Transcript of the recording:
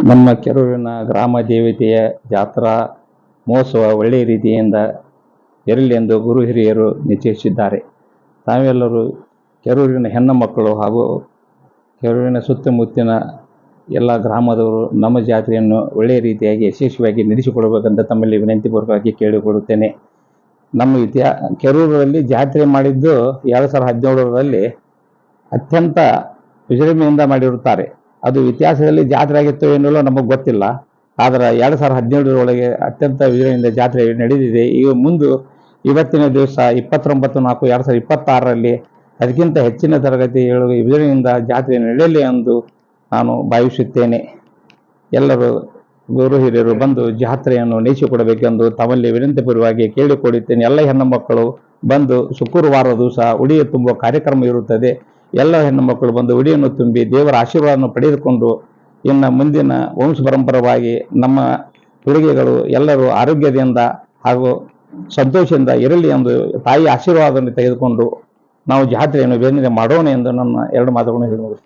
ನಮ್ಮ ಕೆರೂರಿನ ಗ್ರಾಮ ದೇವತೆಯ ಜಾತ್ರಾ ಮಹೋತ್ಸವ ಒಳ್ಳೆಯ ರೀತಿಯಿಂದ ಇರಲಿ ಎಂದು ಗುರು ಹಿರಿಯರು ನಿಶ್ಚಯಿಸಿದ್ದಾರೆ. ತಾವೆಲ್ಲರೂ ಕೆರೂರಿನ ಹೆಣ್ಣು ಮಕ್ಕಳು ಹಾಗೂ ಕೆರೂರಿನ ಸುತ್ತಮುತ್ತಿನ ಎಲ್ಲ ಗ್ರಾಮದವರು ನಮ್ಮ ಜಾತ್ರೆಯನ್ನು ಒಳ್ಳೆಯ ರೀತಿಯಾಗಿ ಯಶಸ್ವಿಯಾಗಿ ನಡೆಸಿಕೊಡಬೇಕಂತ ತಮ್ಮಲ್ಲಿ ವಿನಂತಿಪೂರ್ವಕವಾಗಿ ಕೇಳಿಕೊಳ್ಳುತ್ತೇನೆ. ನಮ್ಮ ಕೆರೂರಲ್ಲಿ ಜಾತ್ರೆ ಮಾಡಿದ್ದು 2017ರಲ್ಲಿ ಅತ್ಯಂತ ವಿಜೃಂಭಣೆಯಿಂದ ಮಾಡಿರುತ್ತಾರೆ. ಅದು ಇತಿಹಾಸದಲ್ಲಿ ಜಾತ್ರೆ ಆಗಿತ್ತು ಎನ್ನುವ ನಮಗೆ ಗೊತ್ತಿಲ್ಲ. ಆದರೆ 2017ರೊಳಗೆ ಅತ್ಯಂತ ವಿಜೃಂಭಣೆಯಿಂದ ಜಾತ್ರೆ ನಡೆದಿದೆ. ಈಗ ಇವತ್ತಿನ ದಿವಸ 29/4/2026ರಲ್ಲಿ ಅದಕ್ಕಿಂತ ಹೆಚ್ಚಿನ ತರಗತಿಗಳು ವಿಜೃಂಭಣೆಯಿಂದ ಜಾತ್ರೆ ನಡೆಯಲಿ ಎಂದು ನಾನು ಭಾವಿಸುತ್ತೇನೆ. ಎಲ್ಲರೂ ಗುರು ಹಿರಿಯರು ಬಂದು ಜಾತ್ರೆಯನ್ನು ನಡೆಸಿಕೊಡಬೇಕೆಂದು ತಮ್ಮಲ್ಲಿ ವಿನಂತಿಪೂರ್ವಕವಾಗಿ ಕೇಳಿಕೊಳ್ಳುತ್ತೇನೆ. ಎಲ್ಲ ಹೆಣ್ಣು ಮಕ್ಕಳು ಬಂದು ಶುಕ್ರವಾರ ದಿವಸ ಉಡಿ ತುಂಬುವ ಕಾರ್ಯಕ್ರಮ ಇರುತ್ತದೆ. ಎಲ್ಲ ಹೆಣ್ಣು ಮಕ್ಕಳು ಬಂದು ಉಡಿಯನ್ನು ತುಂಬಿ ದೇವರ ಆಶೀರ್ವಾದವನ್ನು ಪಡೆದುಕೊಂಡು ಇನ್ನು ಮುಂದಿನ ವಂಶ ಪರಂಪರವಾಗಿ ನಮ್ಮ ಪೀಳಿಗೆಗಳು ಎಲ್ಲರೂ ಆರೋಗ್ಯದಿಂದ ಹಾಗೂ ಸಂತೋಷದಿಂದ ಇರಲಿ ಎಂದು ತಾಯಿ ಆಶೀರ್ವಾದವನ್ನು ತೆಗೆದುಕೊಂಡು ನಾವು ಜಾತ್ರೆಯನ್ನು ಬೇಗನೆ ಮಾಡೋಣ ಎಂದು ನನ್ನ ಎರಡು ಮಾತುಗಳನ್ನು ಹೇಳುವುದು.